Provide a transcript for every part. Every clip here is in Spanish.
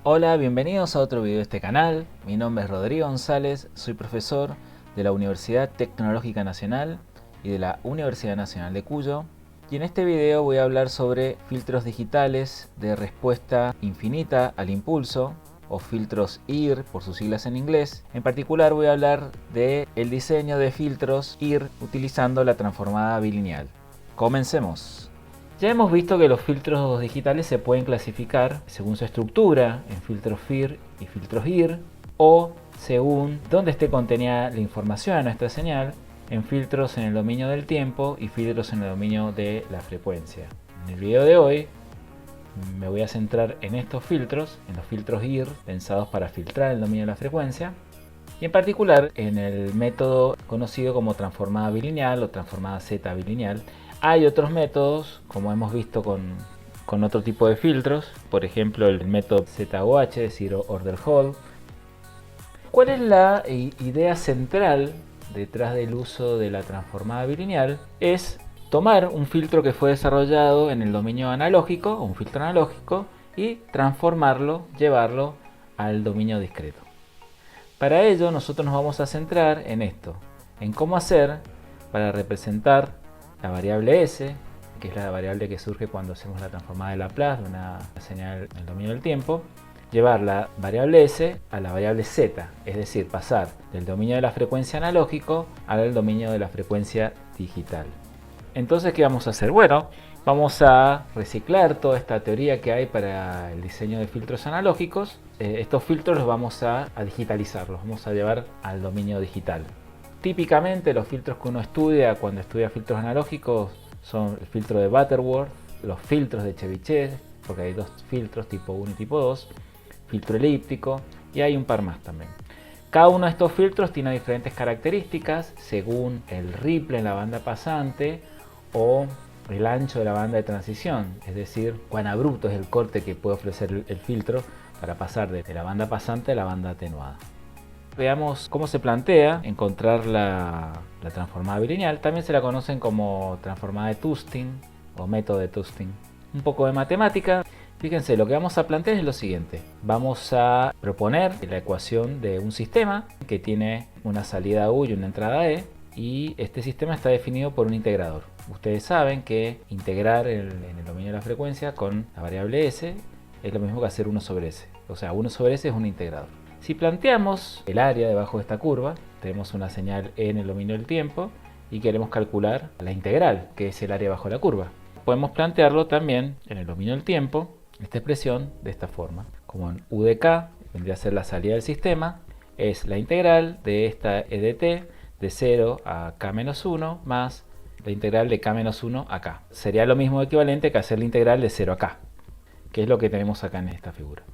Hola, bienvenidos a otro video de este canal. Mi nombre es Rodrigo González, soy profesor de la Universidad Tecnológica Nacional y de la Universidad Nacional de Cuyo. Y en este video voy a hablar sobre filtros digitales de respuesta infinita al impulso, o filtros IR por sus siglas en inglés. En particular voy a hablar del diseño de filtros IR utilizando la transformada bilineal. Comencemos. Ya hemos visto que los filtros digitales se pueden clasificar según su estructura en filtros FIR y filtros IR, o según dónde esté contenida la información de nuestra señal en filtros en el dominio del tiempo y filtros en el dominio de la frecuencia. En el video de hoy me voy a centrar en estos filtros, en los filtros IR pensados para filtrar el dominio de la frecuencia, y en particular en el método conocido como transformada bilineal o transformada Z bilineal. Hay otros métodos, como hemos visto con otro tipo de filtros, por ejemplo el método ZOH, Zero Order Hold. ¿Cuál es la idea central detrás del uso de la transformada bilineal? Es tomar un filtro que fue desarrollado en el dominio analógico, un filtro analógico, y transformarlo, llevarlo al dominio discreto. Para ello nosotros nos vamos a centrar en esto, en cómo hacer para representar la variable S, que es la variable que surge cuando hacemos la transformada de Laplace de una señal en el dominio del tiempo, llevar la variable S a la variable Z, es decir, pasar del dominio de la frecuencia analógico al dominio de la frecuencia digital. Entonces, ¿qué vamos a hacer? Bueno, vamos a reciclar toda esta teoría que hay para el diseño de filtros analógicos. Estos filtros los vamos a digitalizar, los vamos a llevar al dominio digital. Típicamente los filtros que uno estudia cuando estudia filtros analógicos son el filtro de Butterworth, los filtros de Chebyshev, porque hay dos filtros, tipo 1 y tipo 2, filtro elíptico, y hay un par más también. Cada uno de estos filtros tiene diferentes características según el ripple en la banda pasante o el ancho de la banda de transición, es decir, cuán abrupto es el corte que puede ofrecer el filtro para pasar de la banda pasante a la banda atenuada. Veamos cómo se plantea encontrar la transformada bilineal. También se la conocen como transformada de Tustin o método de Tustin. Un poco de matemática. Fíjense, lo que vamos a plantear es lo siguiente. Vamos a proponer la ecuación de un sistema que tiene una salida U y una entrada E, y este sistema está definido por un integrador. Ustedes saben que integrar en el dominio de la frecuencia con la variable S es lo mismo que hacer 1 sobre S. O sea, 1 sobre S es un integrador. Si planteamos el área debajo de esta curva, tenemos una señal E en el dominio del tiempo y queremos calcular la integral, que es el área bajo la curva. Podemos plantearlo también en el dominio del tiempo, esta expresión de esta forma, como en U de K, vendría a ser la salida del sistema, es la integral de esta E de t de 0 a K menos 1 más la integral de K menos 1 a K. Sería lo mismo equivalente que hacer la integral de 0 a K, que es lo que tenemos acá en esta figura.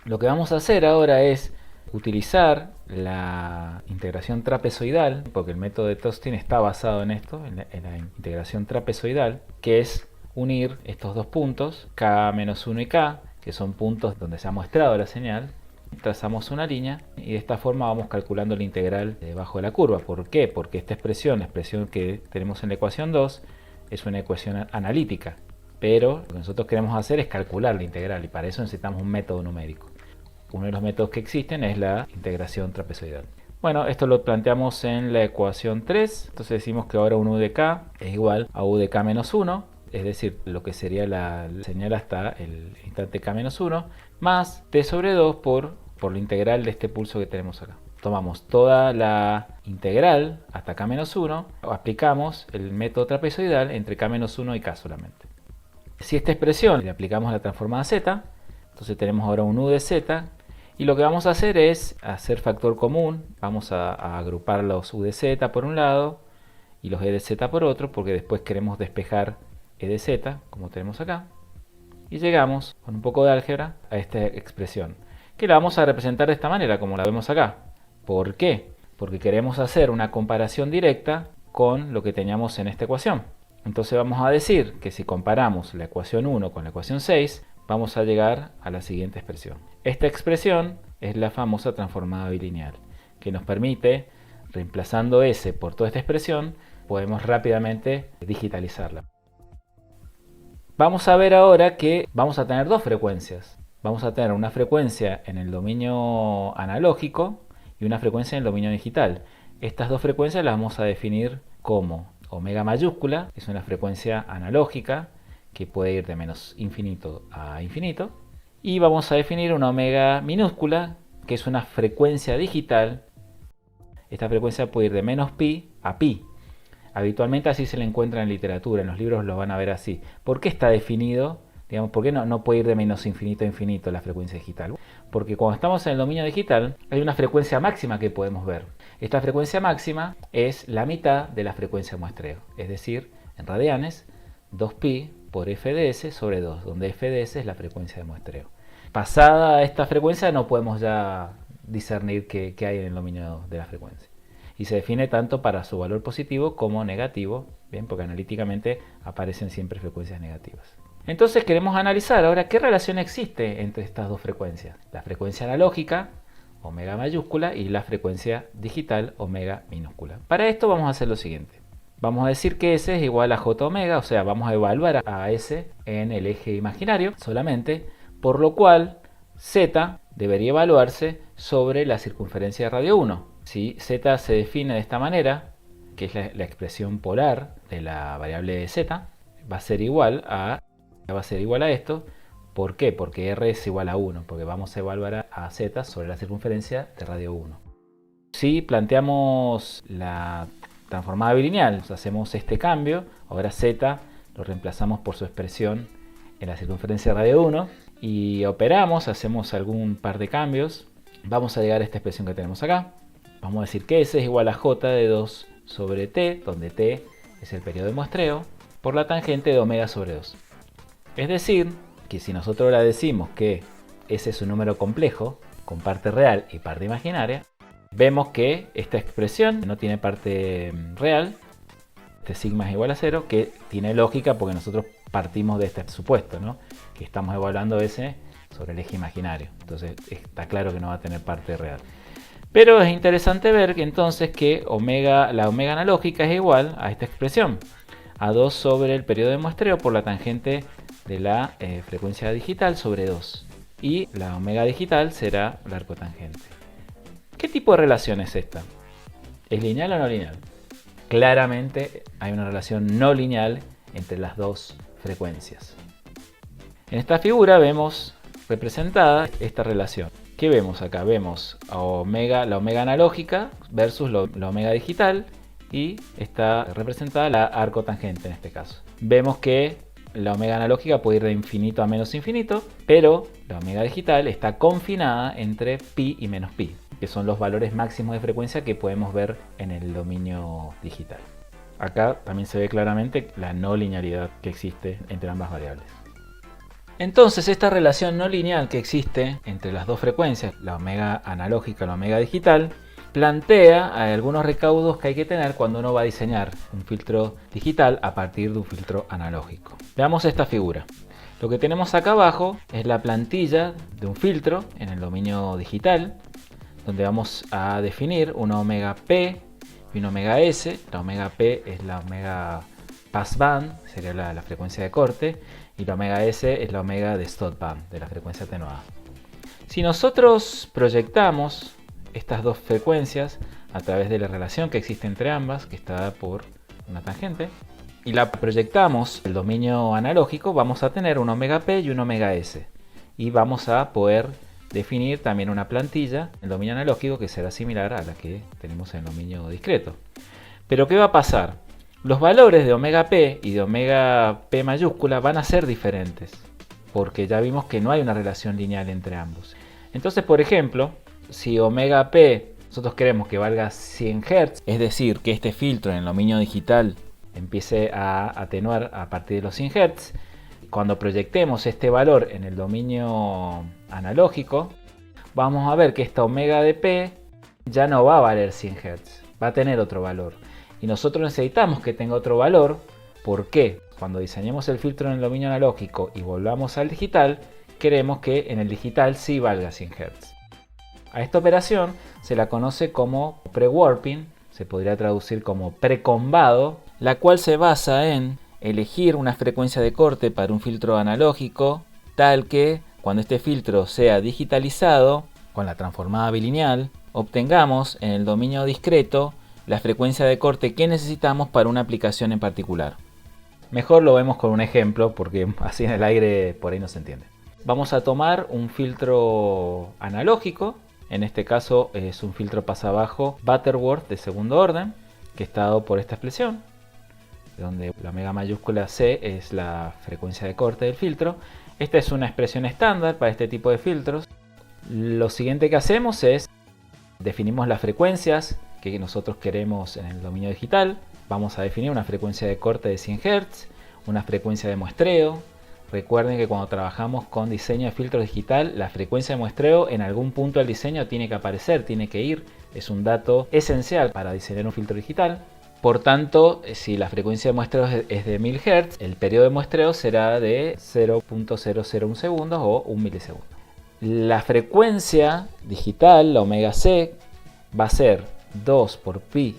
Lo que vamos a hacer ahora es utilizar la integración trapezoidal, porque el método de Tustin está basado en esto, en la integración trapezoidal, que es unir estos dos puntos, K-1 y K, que son puntos donde se ha muestrado la señal. Trazamos una línea y de esta forma vamos calculando la integral debajo de la curva. ¿Por qué? Porque esta expresión, la expresión que tenemos en la ecuación 2, es una ecuación analítica, pero lo que nosotros queremos hacer es calcular la integral, y para eso necesitamos un método numérico. Uno de los métodos que existen es la integración trapezoidal. Bueno, esto lo planteamos en la ecuación 3. Entonces decimos que ahora un U de K es igual a U de K menos 1, es decir, lo que sería la señal hasta el instante K menos 1, más T sobre 2 por la integral de este pulso que tenemos acá. Tomamos toda la integral hasta K menos 1, aplicamos el método trapezoidal entre K menos 1 y K solamente. Si esta expresión le aplicamos la transformada Z, entonces tenemos ahora un U de Z, y lo que vamos a hacer es hacer factor común. Vamos a agrupar los U de Z por un lado y los E de Z por otro, porque después queremos despejar E de Z, como tenemos acá. Y llegamos, con un poco de álgebra, a esta expresión, que la vamos a representar de esta manera, como la vemos acá. ¿Por qué? Porque queremos hacer una comparación directa con lo que teníamos en esta ecuación. Entonces vamos a decir que si comparamos la ecuación 1 con la ecuación 6, vamos a llegar a la siguiente expresión. Esta expresión es la famosa transformada bilineal, que nos permite, reemplazando S por toda esta expresión, podemos rápidamente digitalizarla. Vamos a ver ahora que vamos a tener dos frecuencias. vamos a tener una frecuencia en el dominio analógico y una frecuencia en el dominio digital. Estas dos frecuencias las vamos a definir como omega mayúscula, que es una frecuencia analógica que puede ir de menos infinito a infinito, y vamos a definir una omega minúscula, que es una frecuencia digital. Esta frecuencia puede ir de menos pi a pi. Habitualmente así se le encuentra en literatura, en los libros lo van a ver así. ¿Por qué está definido? Digamos, ¿por qué no puede ir de menos infinito a infinito la frecuencia digital? Porque cuando estamos en el dominio digital hay una frecuencia máxima que podemos ver. Esta frecuencia máxima es la mitad de la frecuencia de muestreo, es decir, en radianes, 2pi por f de s sobre 2, donde f de s es la frecuencia de muestreo. Pasada esta frecuencia no podemos ya discernir qué hay en el dominio de la frecuencia. Y se define tanto para su valor positivo como negativo, bien, porque analíticamente aparecen siempre frecuencias negativas. Entonces queremos analizar ahora qué relación existe entre estas dos frecuencias. La frecuencia analógica, omega mayúscula, y la frecuencia digital, omega minúscula. Para esto vamos a hacer lo siguiente. Vamos a decir que S es igual a J omega, o sea, vamos a evaluar a S en el eje imaginario solamente, por lo cual Z debería evaluarse sobre la circunferencia de radio 1. Si Z se define de esta manera, que es la expresión polar de la variable Z, va a ser igual a esto. ¿Por qué? Porque R es igual a 1, porque vamos a evaluar a Z sobre la circunferencia de radio 1. Si planteamos la transformada bilineal, hacemos este cambio, ahora Z lo reemplazamos por su expresión en la circunferencia de radio 1 y operamos, hacemos algún par de cambios, vamos a llegar a esta expresión que tenemos acá. Vamos a decir que S es igual a J de 2 sobre T, donde T es el periodo de muestreo, por la tangente de omega sobre 2. Es decir, que si nosotros ahora decimos que S es un número complejo, con parte real y parte imaginaria, vemos que esta expresión no tiene parte real, este sigma es igual a 0, que tiene lógica porque nosotros partimos de este supuesto, ¿no? Que estamos evaluando S sobre el eje imaginario. Entonces está claro que no va a tener parte real. Pero es interesante ver que entonces que la omega analógica es igual a esta expresión, a 2 sobre el periodo de muestreo por la tangente de la frecuencia digital sobre 2. Y la omega digital será la arcotangente. ¿Qué tipo de relación es esta? ¿Es lineal o no lineal? Claramente hay una relación no lineal entre las dos frecuencias. En esta figura vemos representada esta relación. ¿Qué vemos acá? Vemos la omega analógica versus la omega digital y está representada la arcotangente en este caso. Vemos que la omega analógica puede ir de infinito a menos infinito, pero la omega digital está confinada entre pi y menos pi, que son los valores máximos de frecuencia que podemos ver en el dominio digital. Acá también se ve claramente la no linealidad que existe entre ambas variables. Entonces esta relación no lineal que existe entre las dos frecuencias, la omega analógica y la omega digital, plantea algunos recaudos que hay que tener cuando uno va a diseñar un filtro digital a partir de un filtro analógico. Veamos esta figura. Lo que tenemos acá abajo es la plantilla de un filtro en el dominio digital, donde vamos a definir una omega P y una omega S. La omega P es la omega passband, sería la frecuencia de corte, y la omega S es la omega de stopband, de la frecuencia atenuada. Si nosotros proyectamos estas dos frecuencias a través de la relación que existe entre ambas, que está dada por una tangente, y la proyectamos el dominio analógico, vamos a tener un omega P y un omega S. Y vamos a poder definir también una plantilla en el dominio analógico que será similar a la que tenemos en el dominio discreto. Pero ¿qué va a pasar? Los valores de omega P y de omega P mayúscula van a ser diferentes, porque ya vimos que no hay una relación lineal entre ambos. Entonces, por ejemplo, si omega P nosotros queremos que valga 100 Hz, es decir, que este filtro en el dominio digital empiece a atenuar a partir de los 100 Hz, cuando proyectemos este valor en el dominio analógico, vamos a ver que esta omega de P ya no va a valer 100 Hz, va a tener otro valor. Y nosotros necesitamos que tenga otro valor. ¿Por qué? Cuando diseñemos el filtro en el dominio analógico y volvamos al digital, queremos que en el digital sí valga 100 Hz. A esta operación se la conoce como pre-warping, se podría traducir como precombado, la cual se basa en elegir una frecuencia de corte para un filtro analógico tal que cuando este filtro sea digitalizado con la transformada bilineal, obtengamos en el dominio discreto la frecuencia de corte que necesitamos para una aplicación en particular. Mejor lo vemos con un ejemplo porque así en el aire por ahí no se entiende. Vamos a tomar un filtro analógico, en este caso es un filtro pasabajo Butterworth de segundo orden, que está dado por esta expresión, donde la omega mayúscula C es la frecuencia de corte del filtro. Esta es una expresión estándar para este tipo de filtros. Lo siguiente que hacemos es definimos las frecuencias que nosotros queremos en el dominio digital. Vamos a definir una frecuencia de corte de 100 Hz, una frecuencia de muestreo. Recuerden que cuando trabajamos con diseño de filtro digital, la frecuencia de muestreo en algún punto del diseño tiene que aparecer, tiene que ir. Es un dato esencial para diseñar un filtro digital. Por tanto, si la frecuencia de muestreo es de 1000 Hz, el periodo de muestreo será de 0.001 segundos o 1 milisegundo. La frecuencia digital, la omega C, va a ser 2 por pi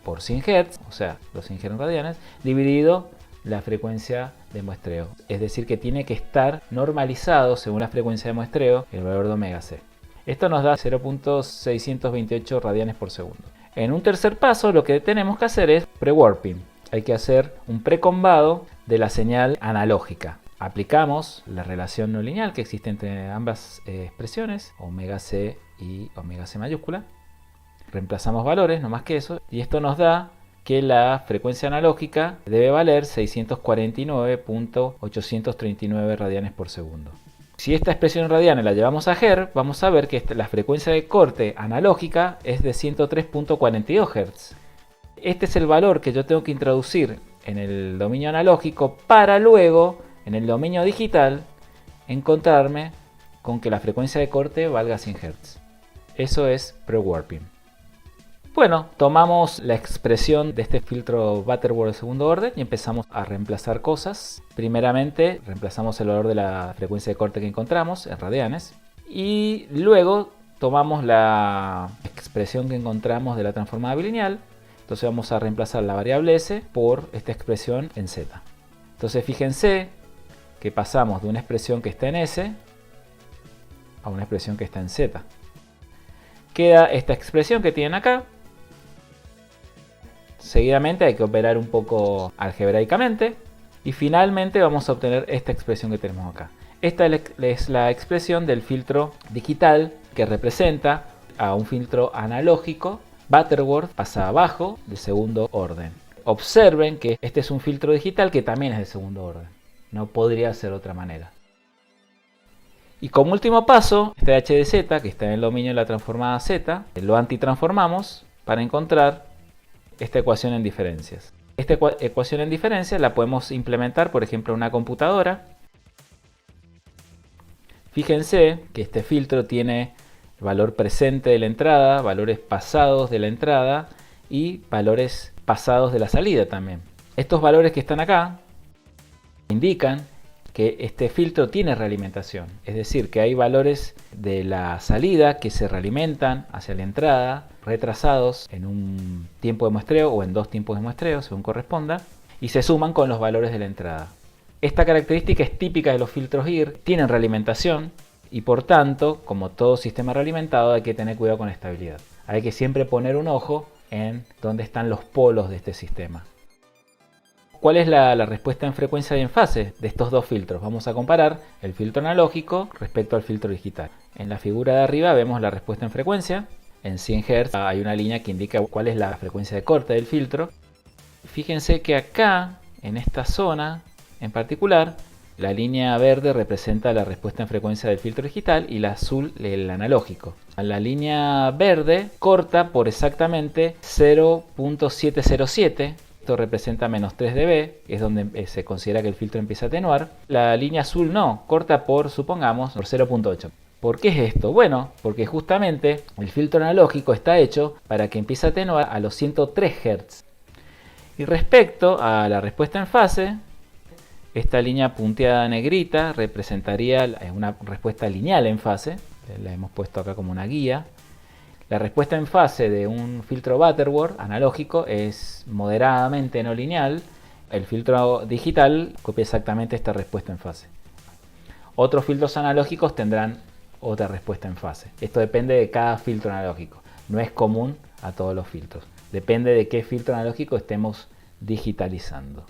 por 100 Hz, o sea, los 100 Hz en radianes, dividido la frecuencia de muestreo. Es decir, que tiene que estar normalizado según la frecuencia de muestreo el valor de omega C. Esto nos da 0.628 radianes por segundo. En un tercer paso, lo que tenemos que hacer es pre-warping. Hay que hacer un precombado de la señal analógica. Aplicamos la relación no lineal que existe entre ambas expresiones, omega C y omega C mayúscula. Reemplazamos valores, no más que eso, y esto nos da que la frecuencia analógica debe valer 649.839 radianes por segundo. Si esta expresión radianes la llevamos a Hz, vamos a ver que la frecuencia de corte analógica es de 103.42 Hz. Este es el valor que yo tengo que introducir en el dominio analógico para luego, en el dominio digital, encontrarme con que la frecuencia de corte valga 100 Hz. Eso es pre-warping. Bueno, tomamos la expresión de este filtro Butterworth de segundo orden y empezamos a reemplazar cosas. Primeramente, reemplazamos el valor de la frecuencia de corte que encontramos en radianes. Y luego tomamos la expresión que encontramos de la transformada bilineal. Entonces vamos a reemplazar la variable S por esta expresión en Z. Entonces fíjense que pasamos de una expresión que está en S a una expresión que está en Z. Queda esta expresión que tienen acá. Seguidamente hay que operar un poco algebraicamente y finalmente vamos a obtener esta expresión que tenemos acá. Esta es la expresión del filtro digital que representa a un filtro analógico Butterworth pasa abajo de segundo orden. Observen que este es un filtro digital que también es de segundo orden. No podría ser de otra manera. Y como último paso, este HDZ que está en el dominio de la transformada Z, lo antitransformamos para encontrar esta ecuación en diferencias. Esta ecuación en diferencias la podemos implementar, por ejemplo, en una computadora. Fíjense que este filtro tiene valor presente de la entrada, valores pasados de la entrada y valores pasados de la salida también. Estos valores que están acá indican que este filtro tiene realimentación, es decir, que hay valores de la salida que se realimentan hacia la entrada, retrasados en un tiempo de muestreo o en dos tiempos de muestreo, según corresponda, y se suman con los valores de la entrada. Esta característica es típica de los filtros IR, tienen realimentación y por tanto, como todo sistema realimentado, hay que tener cuidado con la estabilidad. Hay que siempre poner un ojo en dónde están los polos de este sistema. ¿Cuál es la respuesta en frecuencia y en fase de estos dos filtros? Vamos a comparar el filtro analógico respecto al filtro digital. En la figura de arriba vemos la respuesta en frecuencia. En 100 Hz hay una línea que indica cuál es la frecuencia de corte del filtro. Fíjense que acá, en esta zona en particular, la línea verde representa la respuesta en frecuencia del filtro digital y la azul el analógico. La línea verde corta por exactamente 0.707. Esto representa menos 3 dB, es donde se considera que el filtro empieza a atenuar. La línea azul no, corta por, supongamos, por 0.8. ¿Por qué es esto? Bueno, porque justamente el filtro analógico está hecho para que empiece a atenuar a los 103 Hz. Y respecto a la respuesta en fase, esta línea punteada negrita representaría una respuesta lineal en fase. La hemos puesto acá como una guía. La respuesta en fase de un filtro Butterworth analógico es moderadamente no lineal. El filtro digital copia exactamente esta respuesta en fase. Otros filtros analógicos tendrán otra respuesta en fase. Esto depende de cada filtro analógico. No es común a todos los filtros. Depende de qué filtro analógico estemos digitalizando.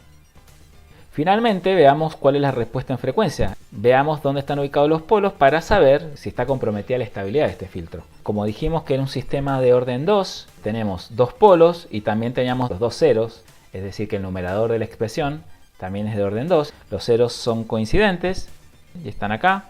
Finalmente, veamos cuál es la respuesta en frecuencia. Veamos dónde están ubicados los polos para saber si está comprometida la estabilidad de este filtro. Como dijimos que en un sistema de orden 2 tenemos dos polos y también teníamos los dos ceros, es decir que el numerador de la expresión también es de orden 2. Los ceros son coincidentes y están acá.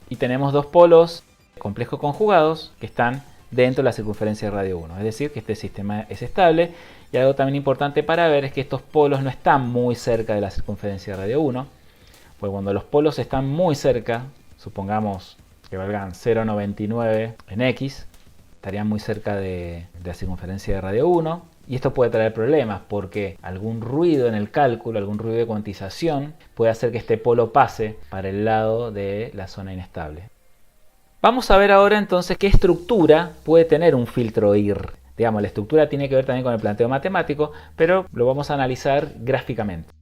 Y tenemos dos polos complejos conjugados que están dentro de la circunferencia de radio 1. Es decir, que este sistema es estable. Y algo también importante para ver es que estos polos no están muy cerca de la circunferencia de radio 1. Pues cuando los polos están muy cerca, supongamos que valgan 0,99 en X, estarían muy cerca de la circunferencia de radio 1. Y esto puede traer problemas porque algún ruido en el cálculo, algún ruido de cuantización, puede hacer que este polo pase para el lado de la zona inestable. Vamos a ver ahora entonces qué estructura puede tener un filtro IR. Digamos, la estructura tiene que ver también con el planteo matemático, pero lo vamos a analizar gráficamente.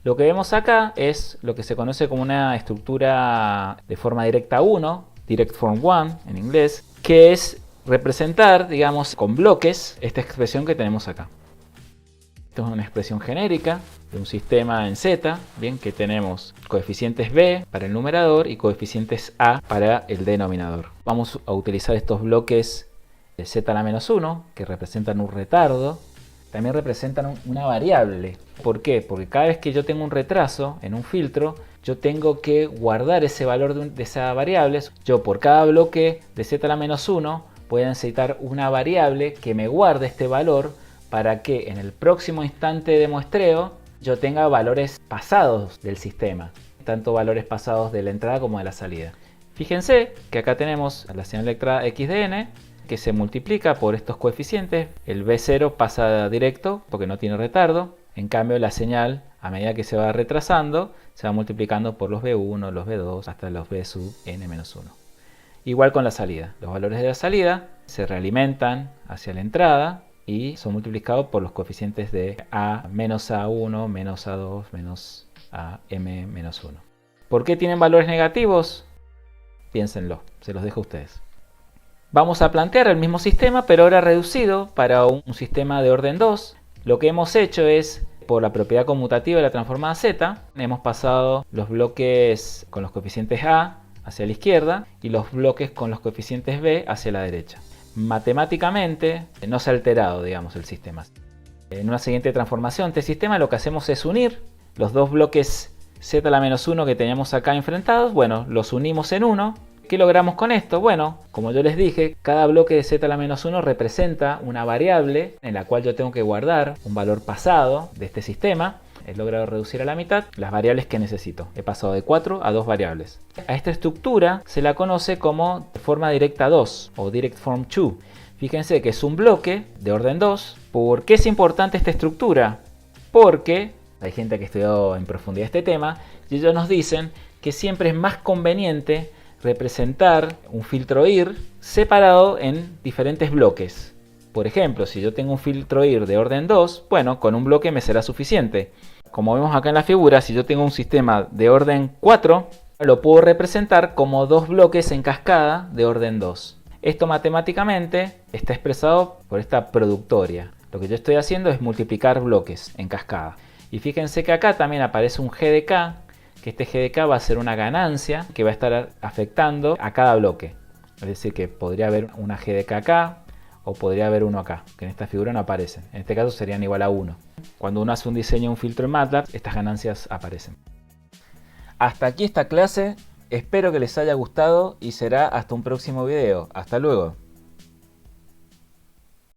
Lo que vemos acá es lo que se conoce como una estructura de forma directa 1, Direct Form 1 en inglés, que es representar, digamos, con bloques esta expresión que tenemos acá. Esto es una expresión genérica de un sistema en Z, bien, que tenemos coeficientes B para el numerador y coeficientes A para el denominador. Vamos a utilizar estos bloques de Z a la menos 1, que representan un retardo. También representan una variable. ¿Por qué? Porque cada vez que yo tengo un retraso en un filtro, yo tengo que guardar ese valor de esa variable. Yo por cada bloque de Z a la menos 1 voy a necesitar una variable que me guarde este valor para que en el próximo instante de muestreo yo tenga valores pasados del sistema, tanto valores pasados de la entrada como de la salida. Fíjense que acá tenemos la señal electrada x de n que se multiplica por estos coeficientes. El B0 pasa directo porque no tiene retardo. En cambio la señal, a medida que se va retrasando, se va multiplicando por los B1, los B2 hasta los B sub n-1. Igual con la salida. Los valores de la salida se realimentan hacia la entrada y son multiplicados por los coeficientes de A menos A1, menos A2, menos AM menos 1. ¿Por qué tienen valores negativos? Piénsenlo, se los dejo a ustedes. Vamos a plantear el mismo sistema, pero ahora reducido para un sistema de orden 2. Lo que hemos hecho es, por la propiedad conmutativa de la transformada Z, hemos pasado los bloques con los coeficientes A hacia la izquierda y los bloques con los coeficientes B hacia la derecha. Matemáticamente no se ha alterado, digamos, el sistema. En una siguiente transformación de este sistema lo que hacemos es unir los dos bloques Z a la menos 1 que teníamos acá enfrentados. Bueno, los unimos en uno. ¿Qué logramos con esto? Bueno, como yo les dije, cada bloque de Z a la menos 1 representa una variable en la cual yo tengo que guardar un valor pasado de este sistema. He logrado reducir a la mitad las variables que necesito. He pasado de 4 a 2 variables. A esta estructura se la conoce como forma directa 2 o Direct Form 2. Fíjense que es un bloque de orden 2. ¿Por qué es importante esta estructura? Porque hay gente que estudió en profundidad este tema y ellos nos dicen que siempre es más conveniente representar un filtro IR separado en diferentes bloques. Por ejemplo, si yo tengo un filtro IR de orden 2, bueno, con un bloque me será suficiente. Como vemos acá en la figura, si yo tengo un sistema de orden 4, lo puedo representar como dos bloques en cascada de orden 2. Esto matemáticamente está expresado por esta productoria. Lo que yo estoy haciendo es multiplicar bloques en cascada. Y fíjense que acá también aparece un G de K, que este G de K va a ser una ganancia que va a estar afectando a cada bloque. Es decir, que podría haber una G de K acá, o podría haber uno acá, que en esta figura no aparecen. En este caso serían igual a 1. Cuando uno hace un diseño, un filtro en MATLAB, estas ganancias aparecen. Hasta aquí esta clase. Espero que les haya gustado y será hasta un próximo video. Hasta luego.